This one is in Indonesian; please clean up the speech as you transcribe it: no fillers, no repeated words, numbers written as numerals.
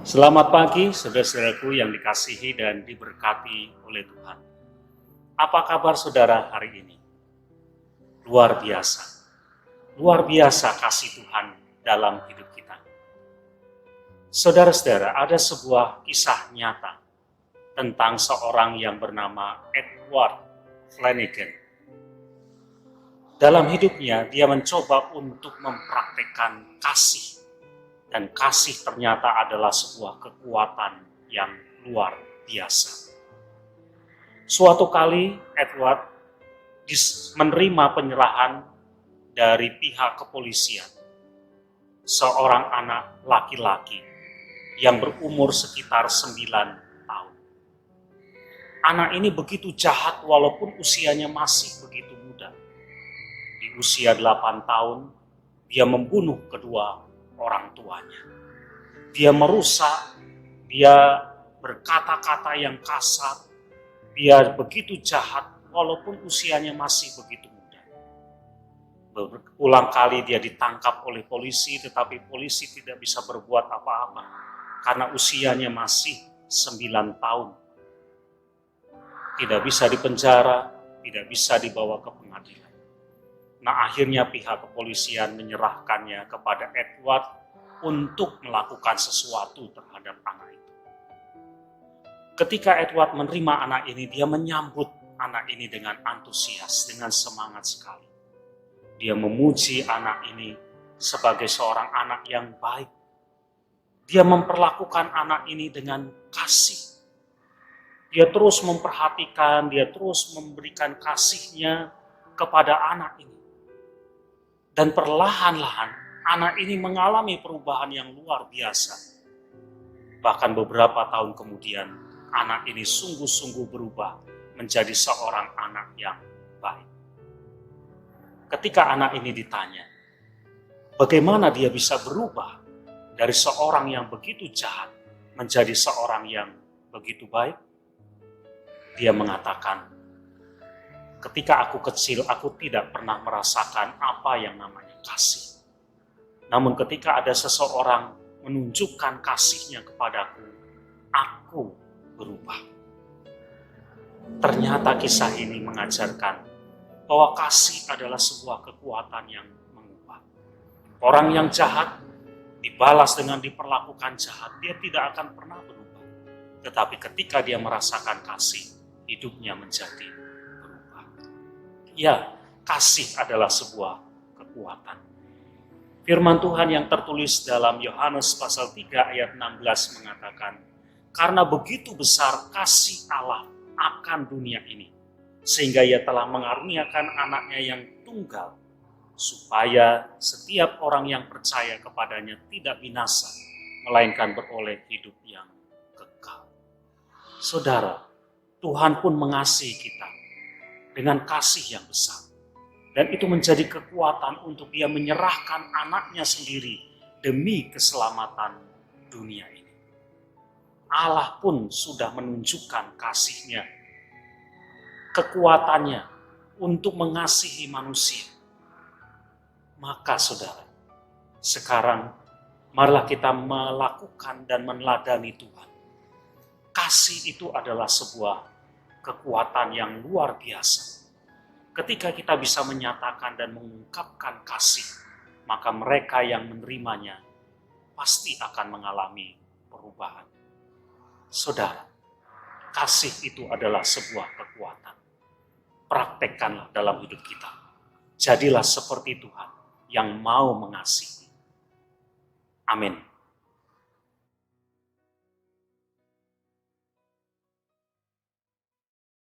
Selamat pagi, saudara-saudaraku yang dikasihi dan diberkati oleh Tuhan. Apa kabar saudara hari ini? Luar biasa. Luar biasa kasih Tuhan dalam hidup kita. Saudara-saudara, ada sebuah kisah nyata tentang seorang yang bernama Edward Flanagan. Dalam hidupnya, dia mencoba untuk mempraktekkan kasih. Dan kasih ternyata adalah sebuah kekuatan yang luar biasa. Suatu kali Edward menerima penyerahan dari pihak kepolisian. Seorang anak laki-laki yang berumur sekitar 9 tahun. Anak ini begitu jahat walaupun usianya masih begitu muda. Di usia 8 tahun, dia membunuh kedua orang tuanya. Dia merusak, dia berkata-kata yang kasar, dia begitu jahat walaupun usianya masih begitu muda. Berulang kali dia ditangkap oleh polisi, tetapi polisi tidak bisa berbuat apa-apa karena usianya masih 9 tahun. Tidak bisa dipenjara, tidak bisa dibawa ke pengadilan. Nah, akhirnya pihak kepolisian menyerahkannya kepada Edward untuk melakukan sesuatu terhadap anak itu. Ketika Edward menerima anak ini, dia menyambut anak ini dengan antusias, dengan semangat sekali. Dia memuji anak ini sebagai seorang anak yang baik. Dia memperlakukan anak ini dengan kasih. Dia terus memperhatikan, dia terus memberikan kasihnya kepada anak ini. Dan perlahan-lahan anak ini mengalami perubahan yang luar biasa. Bahkan beberapa tahun kemudian anak ini sungguh-sungguh berubah menjadi seorang anak yang baik. Ketika anak ini ditanya, bagaimana dia bisa berubah dari seorang yang begitu jahat menjadi seorang yang begitu baik? Dia mengatakan, ketika aku kecil, aku tidak pernah merasakan apa yang namanya kasih. Namun ketika ada seseorang menunjukkan kasihnya kepadaku, aku berubah. Ternyata kisah ini mengajarkan bahwa kasih adalah sebuah kekuatan yang mengubah. Orang yang jahat dibalas dengan diperlakukan jahat, dia tidak akan pernah berubah. Tetapi ketika dia merasakan kasih, hidupnya menjadi berubah. Ya, kasih adalah sebuah kekuatan. Firman Tuhan yang tertulis dalam Yohanes pasal 3 ayat 16 mengatakan, karena begitu besar kasih Allah akan dunia ini, sehingga ia telah mengaruniakan anaknya yang tunggal, supaya setiap orang yang percaya kepadanya tidak binasa, melainkan beroleh hidup yang kekal. Saudara, Tuhan pun mengasihi kita dengan kasih yang besar. Dan itu menjadi kekuatan untuk dia menyerahkan anaknya sendiri demi keselamatan dunia ini. Allah pun sudah menunjukkan kasihnya, kekuatannya untuk mengasihi manusia. Maka saudara, sekarang marilah kita melakukan dan meneladani Tuhan. Kasih itu adalah sebuah kekuatan yang luar biasa. Ketika kita bisa menyatakan dan mengungkapkan kasih, maka mereka yang menerimanya pasti akan mengalami perubahan. Saudara, kasih itu adalah sebuah kekuatan. Praktekkanlah dalam hidup kita. Jadilah seperti Tuhan yang mau mengasihi. Amin.